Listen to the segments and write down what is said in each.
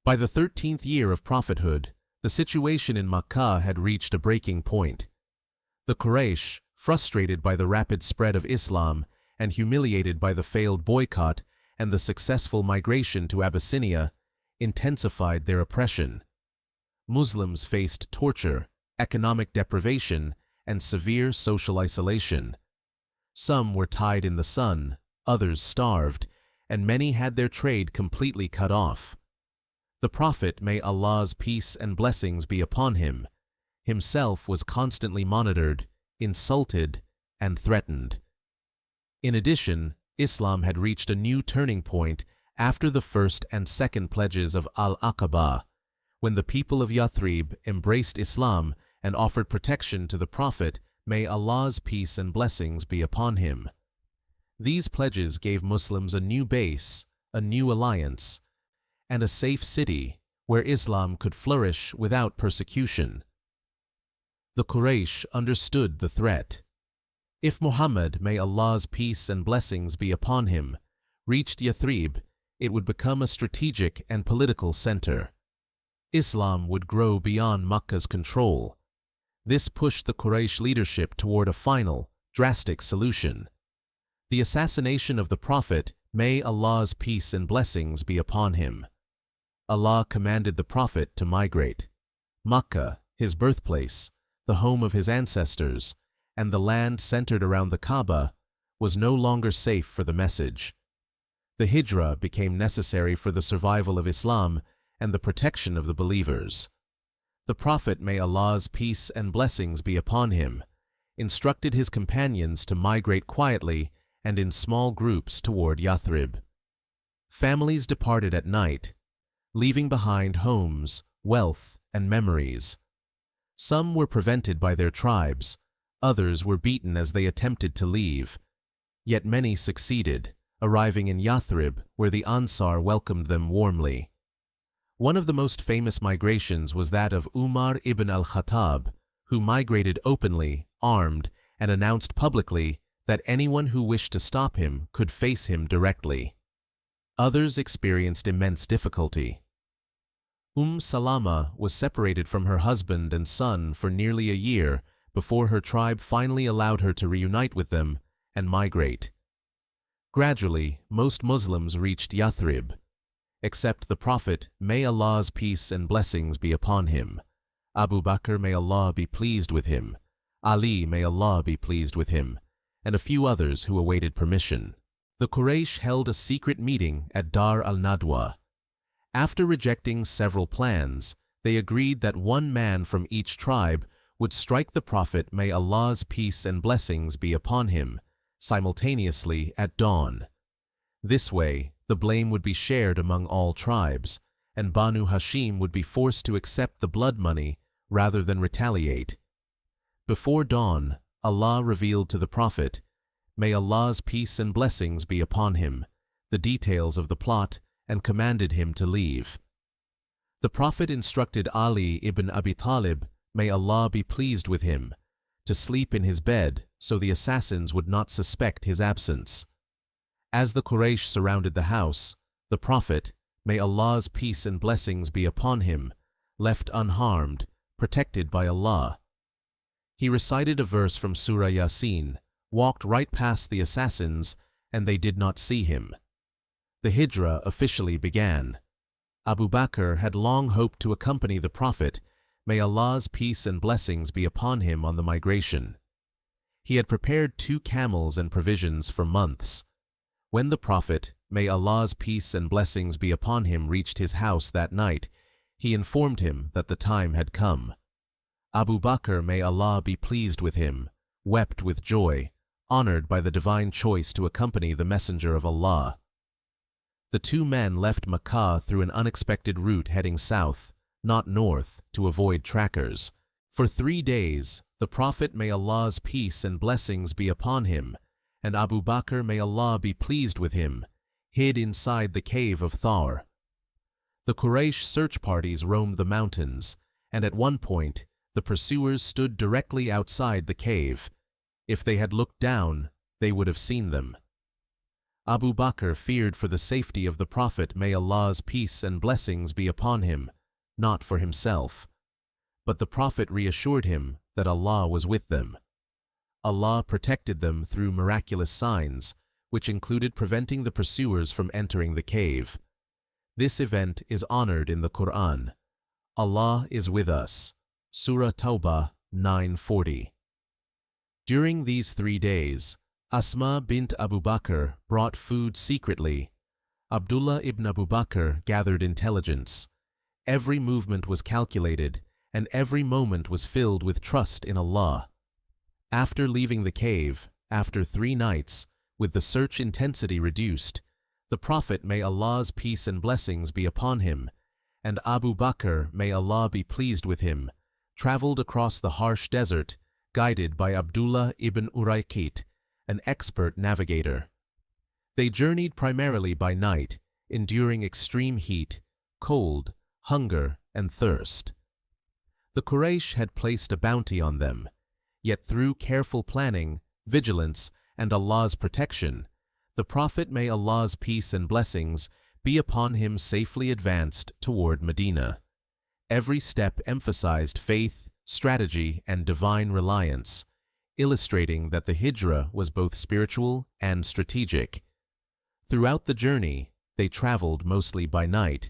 By the 13th year of prophethood, the situation in Makkah had reached a breaking point. The Quraysh, frustrated by the rapid spread of Islam and humiliated by the failed boycott and the successful migration to Abyssinia, intensified their oppression. Muslims faced torture, economic deprivation, and severe social isolation. Some were tied in the sun, others starved, and many had their trade completely cut off. The Prophet, may Allah's peace and blessings be upon him, himself was constantly monitored, insulted, and threatened. In addition, Islam had reached a new turning point after the first and second pledges of Al-Aqaba, when the people of Yathrib embraced Islam and offered protection to the Prophet, may Allah's peace and blessings be upon him. These pledges gave Muslims a new base, a new alliance, and a safe city where Islam could flourish without persecution. The Quraysh understood the threat. If Muhammad, may Allah's peace and blessings be upon him, reached Yathrib, it would become a strategic and political center. Islam would grow beyond Makkah's control. This pushed the Quraysh leadership toward a final, drastic solution. The assassination of the Prophet, may Allah's peace and blessings be upon him. Allah commanded the Prophet to migrate. Makkah, his birthplace, the home of his ancestors, and the land centered around the Kaaba, was no longer safe for the message. The Hijrah became necessary for the survival of Islam and the protection of the believers. The Prophet, may Allah's peace and blessings be upon him, instructed his companions to migrate quietly and in small groups toward Yathrib. Families departed at night, leaving behind homes, wealth, and memories. Some were prevented by their tribes, others were beaten as they attempted to leave. Yet many succeeded, arriving in Yathrib, where the Ansar welcomed them warmly. One of the most famous migrations was that of Umar ibn al-Khattab, who migrated openly, armed, and announced publicly that anyone who wished to stop him could face him directly. Others experienced immense difficulty. Salama was separated from her husband and son for nearly a year before her tribe finally allowed her to reunite with them and migrate. Gradually, most Muslims reached Yathrib, except the Prophet, may Allah's peace and blessings be upon him, Abu Bakr, may Allah be pleased with him, Ali, may Allah be pleased with him, and a few others who awaited permission. The Quraysh held a secret meeting at Dar al-Nadwa. After rejecting several plans, they agreed that one man from each tribe would strike the Prophet, may Allah's peace and blessings be upon him, simultaneously at dawn. This way, the blame would be shared among all tribes, and Banu Hashim would be forced to accept the blood money rather than retaliate. Before dawn, Allah revealed to the Prophet, may Allah's peace and blessings be upon him, the details of the plot, and commanded him to leave. The Prophet instructed Ali ibn Abi Talib, may Allah be pleased with him, to sleep in his bed so the assassins would not suspect his absence. As the Quraysh surrounded the house, the Prophet, may Allah's peace and blessings be upon him, left unharmed, protected by Allah. He recited a verse from Surah Yasin, walked right past the assassins, and they did not see him. The Hijrah officially began. Abu Bakr had long hoped to accompany the Prophet, may Allah's peace and blessings be upon him, on the migration. He had prepared 2 camels and provisions for months. When the Prophet, may Allah's peace and blessings be upon him, reached his house that night, he informed him that the time had come. Abu Bakr, may Allah be pleased with him, wept with joy, honored by the divine choice to accompany the Messenger of Allah. The 2 men left Makkah through an unexpected route heading south, not north, to avoid trackers. For 3 days, the Prophet, may Allah's peace and blessings be upon him, and Abu Bakr, may Allah be pleased with him, hid inside the Cave of Thawr. The Quraysh search parties roamed the mountains, and at one point, the pursuers stood directly outside the cave. If they had looked down, they would have seen them. Abu Bakr feared for the safety of the Prophet, may Allah's peace and blessings be upon him, not for himself. But the Prophet reassured him that Allah was with them. Allah protected them through miraculous signs, which included preventing the pursuers from entering the cave. This event is honored in the Quran. Allah is with us. Surah Tawbah 9:40. During these 3 days, Asma bint Abu Bakr brought food secretly. Abdullah ibn Abu Bakr gathered intelligence. Every movement was calculated, and every moment was filled with trust in Allah. After leaving the cave, after 3 nights, with the search intensity reduced, the Prophet, may Allah's peace and blessings be upon him, and Abu Bakr, may Allah be pleased with him, traveled across the harsh desert, guided by Abdullah ibn Urayqit, an expert navigator. They journeyed primarily by night, enduring extreme heat, cold, hunger, and thirst. The Quraysh had placed a bounty on them, yet through careful planning, vigilance, and Allah's protection, the Prophet, may Allah's peace and blessings be upon him, safely advanced toward Medina. Every step emphasized faith, strategy, and divine reliance, illustrating that the Hijrah was both spiritual and strategic. Throughout the journey, they traveled mostly by night.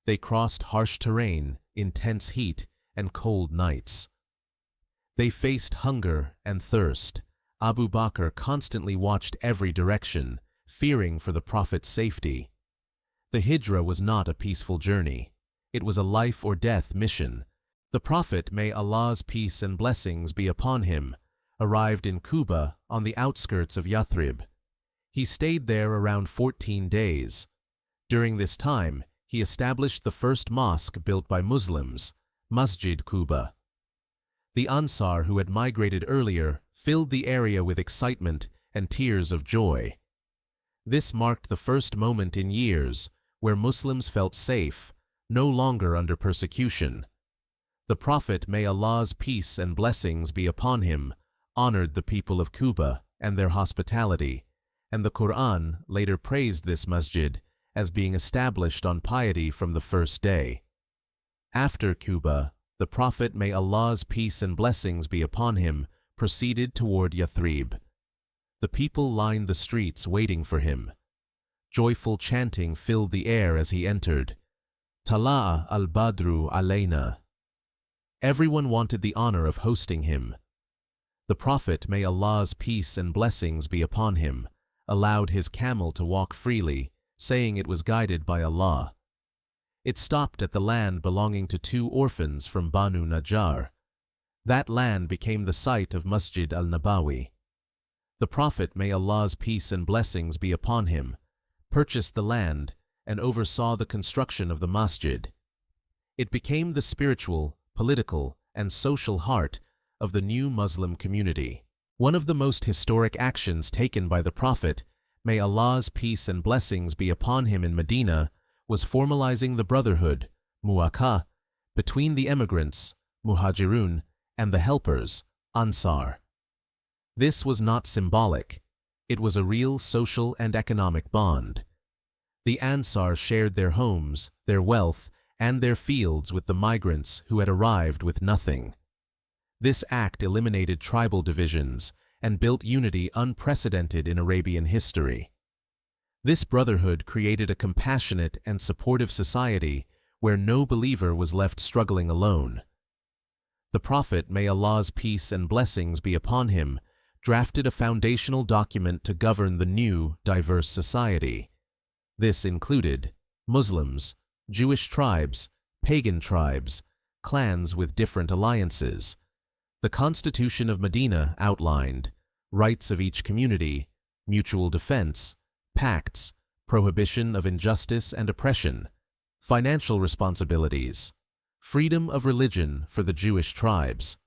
They crossed harsh terrain, intense heat, and cold nights. They faced hunger and thirst. Abu Bakr constantly watched every direction, fearing for the Prophet's safety. The Hijrah was not a peaceful journey. It was a life-or-death mission. The Prophet, may Allah's peace and blessings be upon him, arrived in Quba on the outskirts of Yathrib. He stayed there around 14 days. During this time, he established the first mosque built by Muslims, Masjid Quba. The Ansar, who had migrated earlier, filled the area with excitement and tears of joy. This marked the first moment in years where Muslims felt safe, no longer under persecution. The Prophet, may Allah's peace and blessings be upon him, honored the people of Quba and their hospitality, and the Quran later praised this masjid as being established on piety from the first day. After Quba, the Prophet, may Allah's peace and blessings be upon him, proceeded toward Yathrib. The people lined the streets waiting for him. Joyful chanting filled the air as he entered. Tala'a al-Badru alayna. Everyone wanted the honor of hosting him. The Prophet, may Allah's peace and blessings be upon him, allowed his camel to walk freely, saying it was guided by Allah. It stopped at the land belonging to 2 orphans from Banu Najjar. That land became the site of Masjid al-Nabawi. The Prophet, may Allah's peace and blessings be upon him, purchased the land and oversaw the construction of the masjid. It became the spiritual, political, and social heart of the new Muslim community. One of the most historic actions taken by the Prophet, may Allah's peace and blessings be upon him, in Medina, was formalizing the brotherhood, mu'akah, between the emigrants, muhajirun, and the helpers, Ansar. This was not symbolic. It was a real social and economic bond. The Ansar shared their homes, their wealth, and their fields with the migrants who had arrived with nothing. This act eliminated tribal divisions and built unity unprecedented in Arabian history. This brotherhood created a compassionate and supportive society where no believer was left struggling alone. The Prophet, may Allah's peace and blessings be upon him, drafted a foundational document to govern the new, diverse society. This included Muslims, Jewish tribes, pagan tribes, clans with different alliances. The Constitution of Medina outlined rights of each community, mutual defense, pacts, prohibition of injustice and oppression, financial responsibilities, freedom of religion for the Jewish tribes.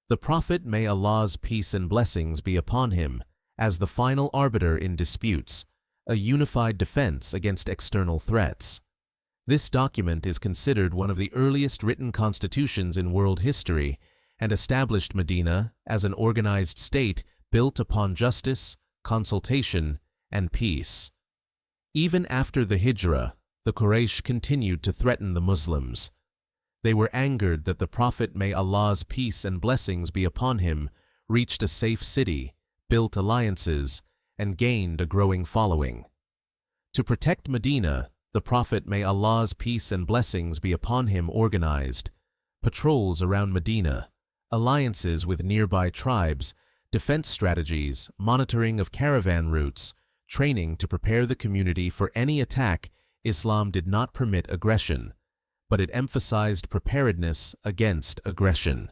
The Prophet, may Allah's peace and blessings be upon him, as the final arbiter in disputes, a unified defense against external threats. This document is considered one of the earliest written constitutions in world history and established Medina as an organized state built upon justice, consultation, and peace. Even after the Hijrah, the Quraysh continued to threaten the Muslims. They were angered that the Prophet, may Allah's peace and blessings be upon him, reached a safe city, built alliances, and gained a growing following. To protect Medina, the Prophet, may Allah's peace and blessings be upon him, organized patrols around Medina, alliances with nearby tribes, defense strategies, monitoring of caravan routes, training to prepare the community for any attack. Islam did not permit aggression, but it emphasized preparedness against aggression.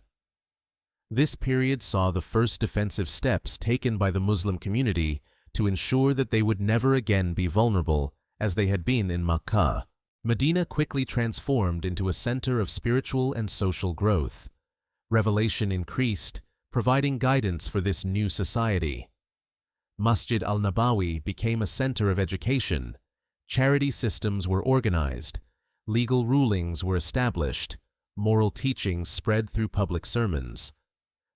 This period saw the first defensive steps taken by the Muslim community to ensure that they would never again be vulnerable as they had been in Makkah. Medina quickly transformed into a center of spiritual and social growth. Revelation increased, providing guidance for this new society. Masjid al-Nabawi became a center of education. Charity systems were organized. Legal rulings were established. Moral teachings spread through public sermons.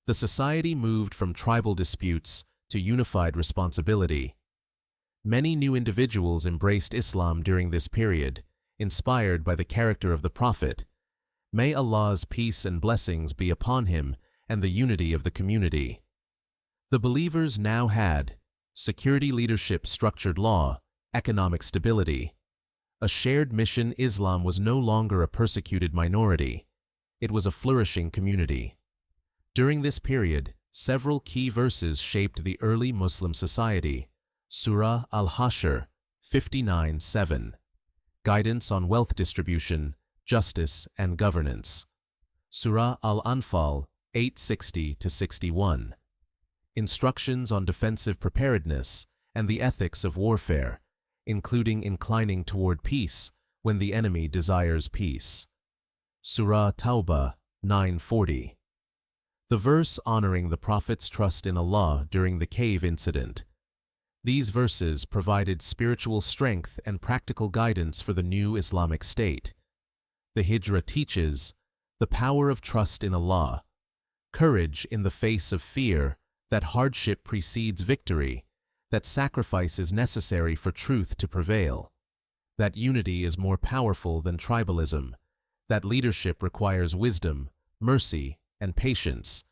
The society moved from tribal disputes to unified responsibility. Many new individuals embraced Islam during this period, inspired by the character of the Prophet. May Allah's peace and blessings be upon him and the unity of the community. The believers now had security, leadership, structured law, economic stability. A shared mission. Islam was no longer a persecuted minority. It was a flourishing community. During this period, several key verses shaped the early Muslim society. Surah Al-Hashr 59:7. Guidance on wealth distribution, justice, and governance. Surah Al-Anfal 8:60-61. Instructions on defensive preparedness and the ethics of warfare, including inclining toward peace when the enemy desires peace. Surah Tawbah 9:40. The verse honoring the Prophet's trust in Allah during the cave incident. These verses provided spiritual strength and practical guidance for the new Islamic State. The Hijrah teaches the power of trust in Allah, courage in the face of fear, that hardship precedes victory, that sacrifice is necessary for truth to prevail, that unity is more powerful than tribalism, that leadership requires wisdom, mercy, and patience,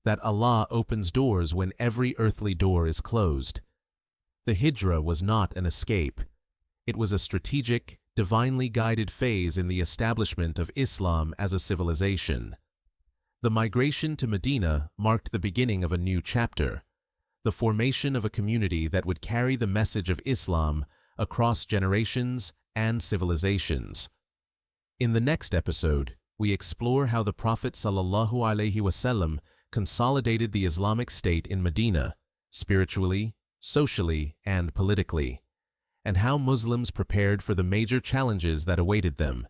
that Allah opens doors when every earthly door is closed. The Hijrah was not an escape. It was a strategic, divinely guided phase in the establishment of Islam as a civilization. The migration to Medina marked the beginning of a new chapter, the formation of a community that would carry the message of Islam across generations and civilizations. In the next episode, we explore how the Prophet ﷺ consolidated the Islamic State in Medina, spiritually, socially, and politically, and how Muslims prepared for the major challenges that awaited them.